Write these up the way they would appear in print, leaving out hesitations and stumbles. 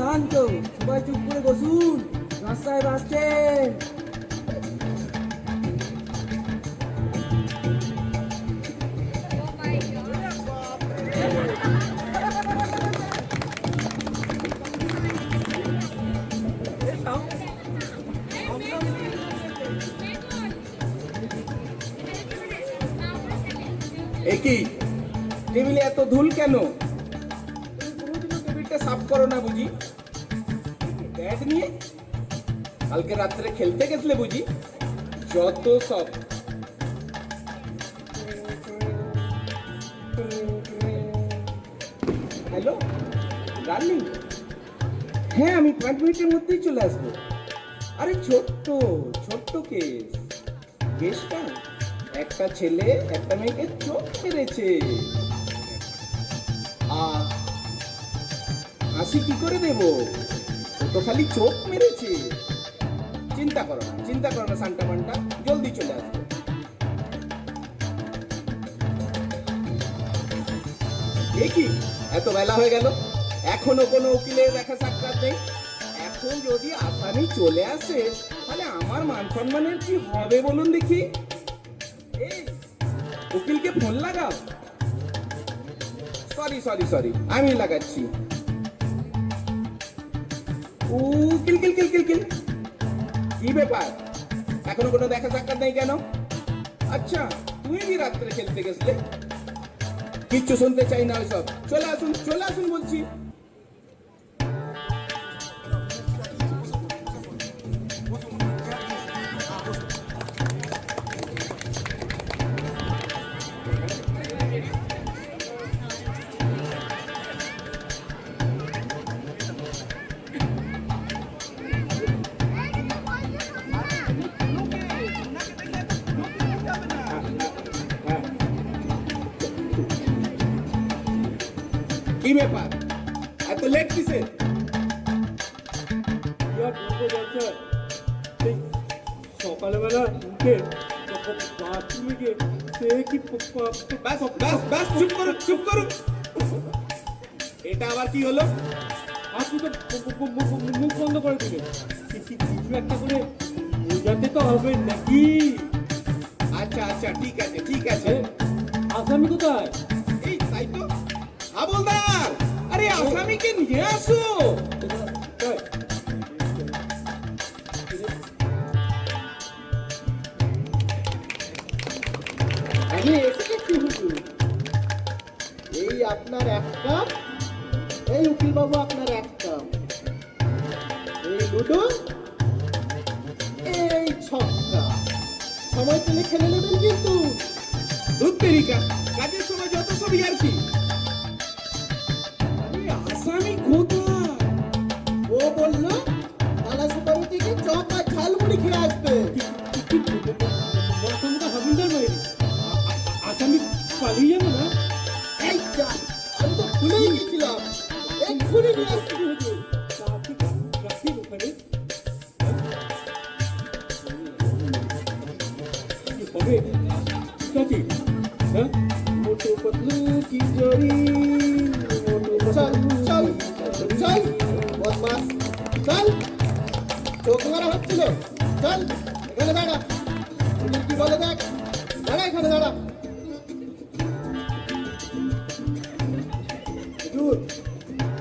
শান্ত, সবাই চুপ করে বসুন, রাস্তায় আসছেন। একই টেবিলে এত ধুল কেন? কোনোদিনও টেবিলটা সাফ করো না বুঝি? ব্যাগ নিয়ে কালকে রাত্রে খেলতে গেছিলে বুঝি? যত সব। হ্যালো ডার্লিং, হ্যাঁ আমি 5 মিনিটের মধ্যেই চলে আসবো। আরে ছোট্ট ছোট্ট কেস, কেসটা একটা ছেলে একটা মেয়েকে চোখ মেরেছে। হাসি কি করে দেব, ও তো খালি চোখ মেরেছে। চিন্তা করো না সান্টা মান্টা, জলদি চলে আসবে। এ কি এত বেলা হয়ে গেল, এখনো কোনো উকিলের দেখা সাক্ষাৎ নেই? এখন যদি আসামি চলে আসে তাহলে আমার মান সম্মানের কি হবে বলুন দেখি? এই উকিলকে ফোন লাগাও। সরি আমি লাগাচ্ছি। উকিল কিল কিল কিল কিল, কি ব্যাপার, এখনো কোনো দেখা সাক্ষাৎ নেই কেন? আচ্ছা তুমি কি রাত্রে খেলতে গেছিলে? কিচ্ছু শুনতে চাই না ওইসব, চলে আসুন বলছি। কি ব্যাপার, এত লেট কিসে? সকালবেলা উঠে বাথরুমে গিয়ে সে কি বাস চুপ করুন। এটা আবার কি হলো? আপনি তো মুখ বন্ধ করে দিলেন, কিছু একটা করে বোঝাতে তো হবে নাকি? আচ্ছা ঠিক আছে। আসামি কোথায়? এই তাই তো, হাবলদার, আরে আসামিকে নিয়ে আসো। আমি এসে গেছি হুজুর। এই আপনার এক কাপ, এই উকিল বাবু আপনার এক কাপ, এই লুডো, এই ছক্কা। সময় পেলে খেলে নেবেন কিন্তু। দুধ তেরিকা, কাজের সময় যত সবই আর কি। আসামি কোথায়? ও বললো থানা সুপারি থেকে চপ আর ঝালমুড়ি খেয়ে আসবে। হাবিলদার বাইরে আসামি পালিয়ে যাবে না? এই যা, আমি তো ভুলেই গেছিলাম, এক্ষুনি নিয়ে আসছি হুজুর। রাখি ওখানে হবে কাকি। হ্যাঁ, মোটো পতলু কি জড়ি, চল বদমাস, চল। চোখ মারা হচ্ছিল, চল এখানে দাঁড়া। পুলিশ কি বলে দেখ, দাঁড়া এখানে দাঁড়া। হুজুর,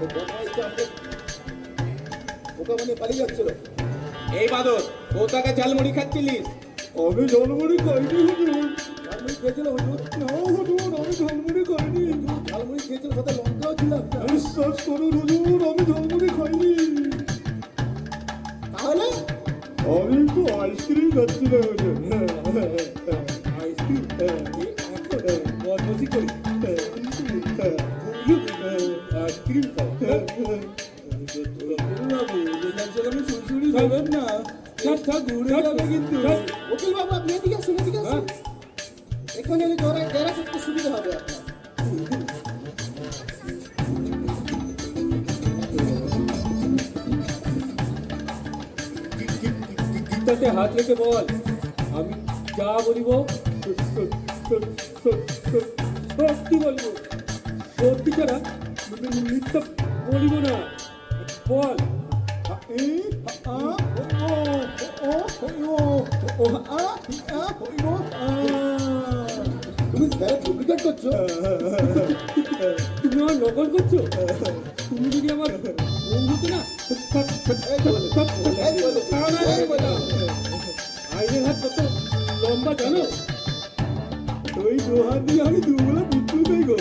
ও বদমাইশটা আমাকে বোকা বানিয়ে পালিয়ে যাচ্ছিল। এই বাদর, কোথাকে ঝালমুড়ি খাচ্ছিলিস? আমি ঝালমুড়ি খাইনি হুজুর। ঝালমুড়ি খেয়েছিল হুজুর? না হুজুর, আমি ঝালমুড়ি খাইনি। ঝালমুড়ি খেয়েছিল, সাথে লঙ্কাও ছিল একটা। বিশ্বাস করুন হুজুর, আমি ঝালমুড়ি খাইনি। তাহলে আমি একটু আইসক্রিম খাচ্ছিলাম হুজুর। আইসক্রিম বদমাশি করি, আইসক্রিম খাও। সুড়সুড়ি খাবেন না, ঘুরে যাবে কিন্তু। উকিল বাবু আপনি এদিকে আসুন, এদিকে আসুন। এখানে এলে জেরা করতে সুবিধা হবে আপনার। গীতাতে হাত রেখে বল, আমি যা বলিব সত্যি বলবো, সত্যি ছাড়া মিথ্যা বলিব না। বল। তুমি স্যার ডুপ্লিকেট করছো? তুমি আমার নকল করছো? তুমি যদি আমার বন্ধু তো না, আইনের হাত কত লম্বা জানো? ওই দোহাত দিয়ে আমি দুবেলা পুতুল পাই গো।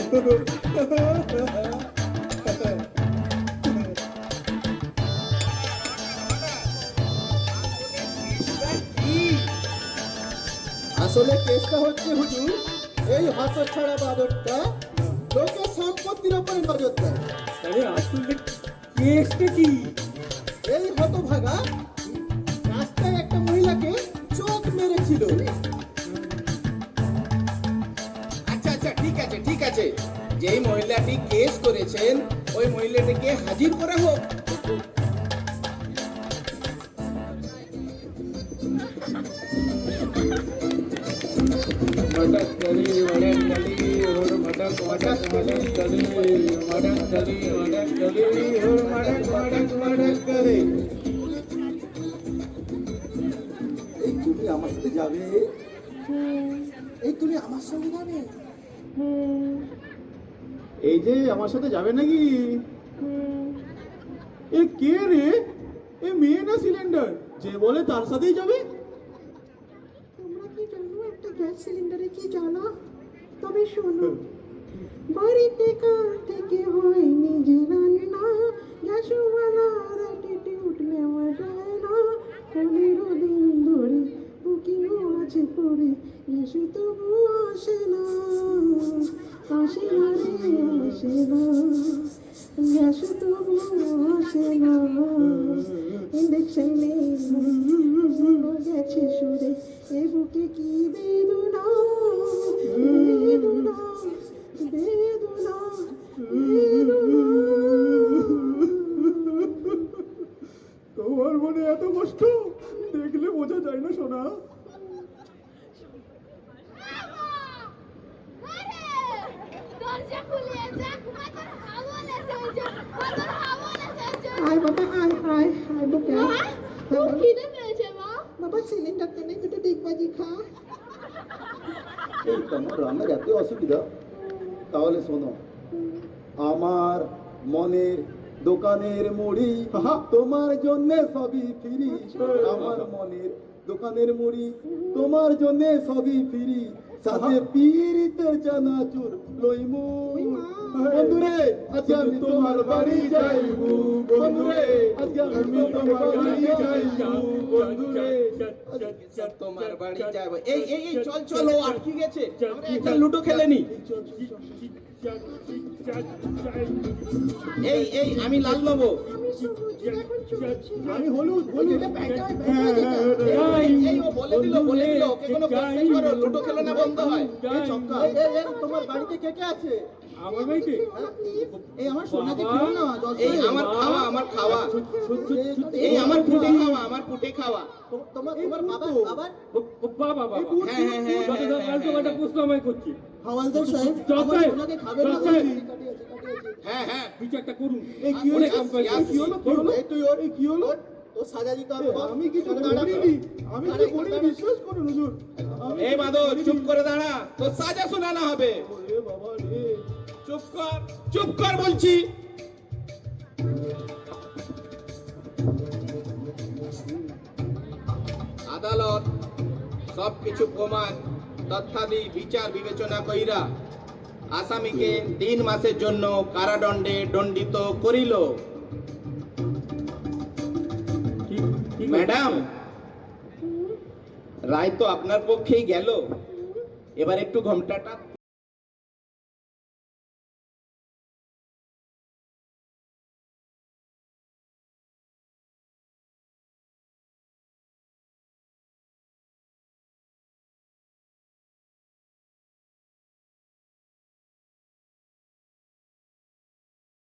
আসলে কেসটা হচ্ছে হুজুর, এই হতছাড়া বাদরটা লোকের সম্পত্তির উপরে নজর দেয়। আরে আসলে কেসটা কি? এই হতভাগা রাস্তায় একটা মহিলাকে চোখ মেরেছিল। আচ্ছা আচ্ছা, ঠিক আছে ঠিক আছে, যেই মহিলাটি কেস করেছেন ওই মহিলাটিকে হাজির করা হোক। मटक गली मटक गली और मटक मटक मटक गली मटक गली मटक गली और मटक मटक मटक गली। এই তুমি আমার সাথে যাবে? এই তুমি আমার সঙ্গে যাবে? এই যে আমার সাথে যাবে নাকি? এ কে রে? এ মেয়ে না সিলিন্ডার? যে বলে তার সাথেই যাবে? তোমরা কি জানো একটা গ্যাস সিলিন্ডারে কি জ্বালা? তবে শোনো, বাড়িতে কাল থেকে হয়নি যে রান্না, গ্যাসওয়ালার অ্যাটিটিউড নেওয়া যায় না। 15 দিন ধরে বুকিংও আছে পড়ে, গ্যাস তবু আসে না, আসে না রে আসে না, গ্যাস তবু আসে না। ইন্ডাকশন নেই গেছে সুরে, এ বুকে কি বেদনা বেদনা বেদনা বেদনা। তোমার মনে এত কষ্ট দেখলে বোঝা যায় না সোনা। দরজা খুলে যা, কত হাওয়া লাগছে, কত হাওয়া লাগছে। আয় বাবা আয় আয় আয় বুকে আয়। খুব খিদে পেয়েছে মা। বাবা সিলিন্ডার টেনে দুটো ডিগবাজি খা। এই তোমার রান্নার এত অসুবিধা? তাহলে শোনো, আমার মনের দোকানের মুড়ি তোমার জন্য সবই ফ্রি। আমার মনের দোকানের মুড়ি তোমার জন্য সবই ফ্রি, সাথে পীরিতের চানাচুর লইমু। বন্ধুরে আজকে আমি তোমার বাড়ি যাইবু, বন্ধুরে আজকে আমি তোমার বাড়ি যাইবু, বন্ধুরে তোমার বাড়ি যাবো। এই এই এই চল চল, ও আটকে গেছে, আমরা একটা লুডো খেলে নি। এই এই আমি লাল নেবো। আমি সবুজ এখন চলছে। আমি হলুদ হলুদ। এই এই ও বলে দিল ওকে কোনো প্রশ্ন করো, লুডো খেলে না বন্ধ হয়। এই চক্কা, এই তোমার বাড়িতে কে কে আছে? আমার বাড়িতে এই আমার সোনাকে খেলো না, এই আমার খাওয়া, আমার খাওয়া, এই আমার পুটে খাওয়া, আমার পুটে খাওয়া। তোমার তোমার বাবা বাবা বাবা বাবা হ্যাঁ হ্যাঁ হ্যাঁ কত আলতো কথা প্রশ্ন আমায় করছি। হাওয়ালদার সাহেব জজ আমার সাহেব, সোনাকে খাবেন না জজ সাহেব। বলছি। হ্যাঁ হ্যাঁ, কিছু একটা করুন। এই কি হলো? অনেক কম্পাইল ইয়াস, কি হলো? কি হলো? এই তুই ওর এই কি হলো? ও সাজা দিতে হবে। আমি কিছু দাঁড়া, করিনি, আমি দাঁড়া, কিছু করিনি, দাঁড়া। বিশ্বাস করুন হুজুর। আমি এই মাদর চুপ করে দাঁড়া, তো সাজা শোনানো হবে। ওরে বাবা রে। চুপ কর বলছি। আদালত সবকিছু প্রমাণ তথ্যাদি বিচার বিবেচনা কইরা আসামিকে 3 মাসের জন্য কারাদণ্ডে দণ্ডিত করিল। ম্যাডাম, রায় তো আপনার পক্ষেই গেল, এবার একটু ঘোমটাটা